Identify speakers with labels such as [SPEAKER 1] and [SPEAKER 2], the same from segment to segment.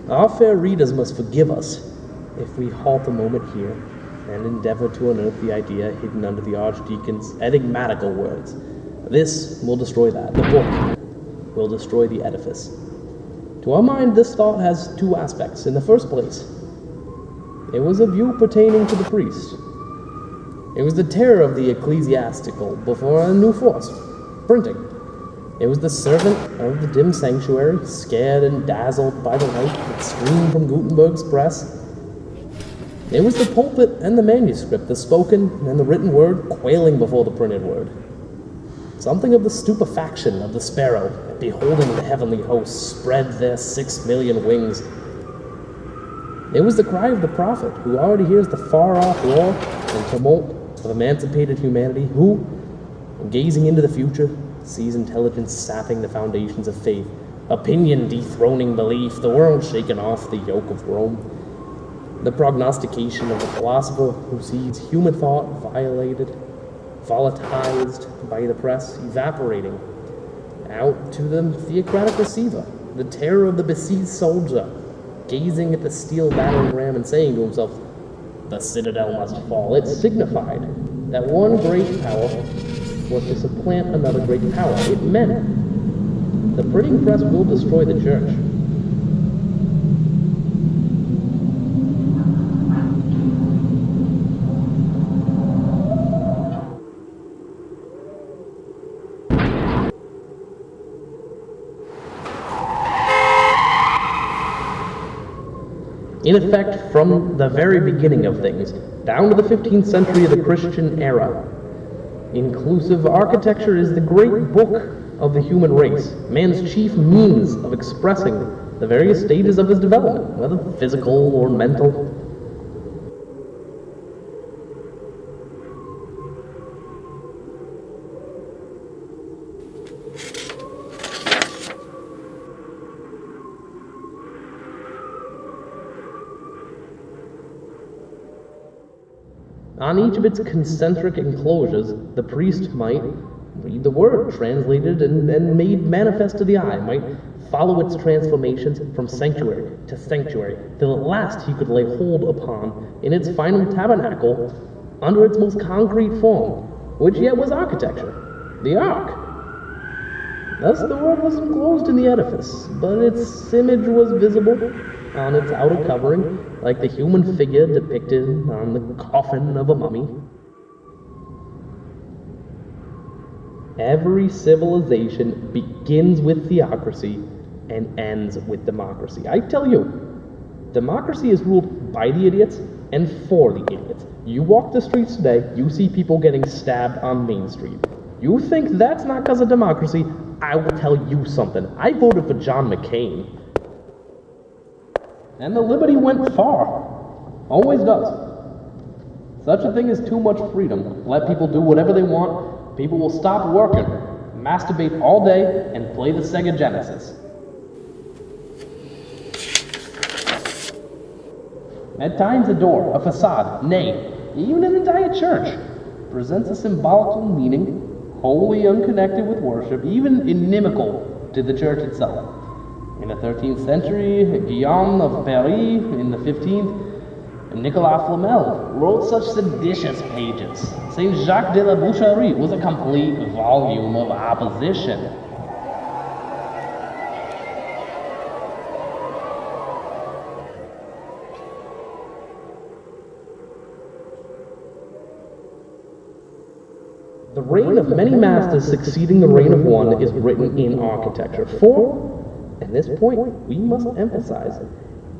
[SPEAKER 1] Our fair readers must forgive us if we halt a moment here and endeavor to unearth the idea hidden under the Archdeacon's enigmatical words. This will destroy that. The book will destroy the edifice. To our mind, this thought has two aspects. In the first place, it was a view pertaining to the priest. It was the terror of the ecclesiastical before a new force, printing. It was the servant of the dim sanctuary, scared and dazzled by the light that streamed from Gutenberg's press. It was the pulpit and the manuscript, the spoken and the written word quailing before the printed word. Something of the stupefaction of the sparrow at beholding the heavenly hosts spread their 6 million wings. It was the cry of the prophet who already hears the far-off roar and tumult of emancipated humanity, who, gazing into the future, sees intelligence sapping the foundations of faith, opinion dethroning belief, the world shaken off the yoke of Rome. The prognostication of the philosopher who sees human thought violated, volatilized by the press, evaporating out to the theocratic receiver, the terror of the besieged soldier, gazing at the steel battering ram and saying to himself, "The citadel must fall." It signified that one great power was to supplant another great power. It meant the printing press will destroy the church. In effect, from the very beginning of things, down to the 15th century of the Christian era, inclusive architecture is the great book of the human race, man's chief means of expressing the various stages of his development, whether physical or mental. On each of its concentric enclosures, the priest might read the word, translated and made manifest to the eye, might follow its transformations from sanctuary, till at last he could lay hold upon, in its final tabernacle, under its most concrete form, which yet was architecture, the ark. Thus the word was enclosed in the edifice, but its image was visible on its outer covering, like the human figure depicted on the coffin of a mummy. Every civilization begins with theocracy and ends with democracy. I tell you, democracy is ruled by the idiots and for the idiots. You walk the streets today, you see people getting stabbed on Main Street. You think that's not because of democracy? I will tell you something. I voted for John McCain. And the liberty went far. Always does. Such a thing as too much freedom. Let people do whatever they want. People will stop working, masturbate all day, and play the Sega Genesis. At times a door, a facade, nay, even an entire church, presents a symbolical meaning wholly unconnected with worship, even inimical to the church itself. In the 13th century, Guillaume of Paris, in the 15th, Nicolas Flamel wrote such seditious pages. Saint Jacques de la Boucherie was a complete volume of opposition. The reign of many masters succeeding the reign of one is written in architecture. For, at this point, we must emphasize,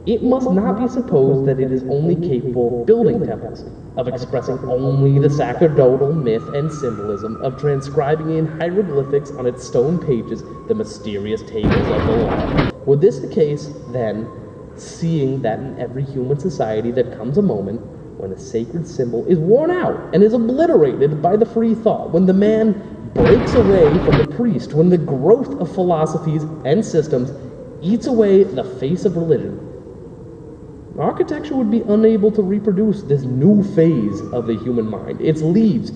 [SPEAKER 1] it must not be supposed that it is only capable of building temples, of expressing only the sacerdotal myth and symbolism, of transcribing in hieroglyphics on its stone pages the mysterious tables of the law. Were this the case, then, seeing that in every human society there comes a moment when the sacred symbol is worn out and is obliterated by the free thought, when the man breaks away from the priest, when the growth of philosophies and systems eats away the face of religion, architecture would be unable to reproduce this new phase of the human mind. Its leaves,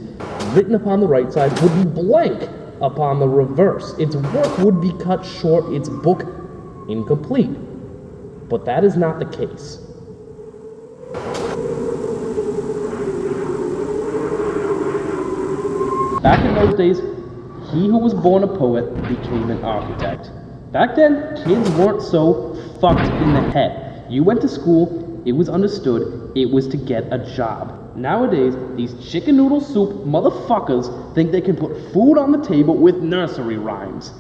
[SPEAKER 1] written upon the right side, would be blank upon the reverse. Its work would be cut short, its book incomplete. But that is not the case. Back in those days, he who was born a poet became an architect. Back then, kids weren't so fucked in the head. You went to school, it was understood, it was to get a job. Nowadays, these chicken noodle soup motherfuckers think they can put food on the table with nursery rhymes.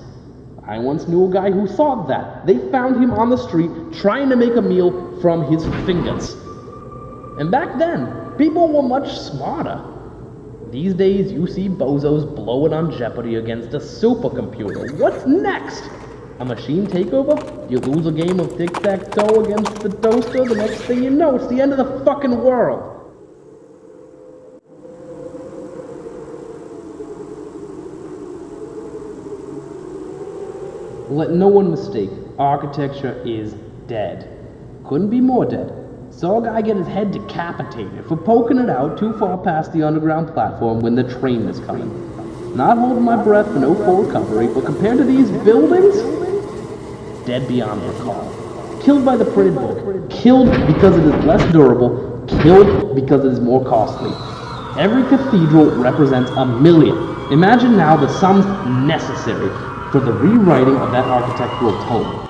[SPEAKER 1] I once knew a guy who thought that. They found him on the street trying to make a meal from his fingers. And back then, people were much smarter. These days, you see bozos blowing on Jeopardy against a supercomputer. What's next? A machine takeover? You lose a game of tic-tac-toe against the toaster, the next thing you know, it's the end of the fucking world. Let no one mistake, architecture is dead. Couldn't be more dead. Saw a guy get his head decapitated for poking it out too far past the underground platform when the train was coming. Not holding my breath for no full recovery, but compared to these buildings, dead beyond recall. Killed by the printed book. Killed because it is less durable. Killed because it is more costly. Every cathedral represents a million. Imagine now the sums necessary for the rewriting of that architectural tome.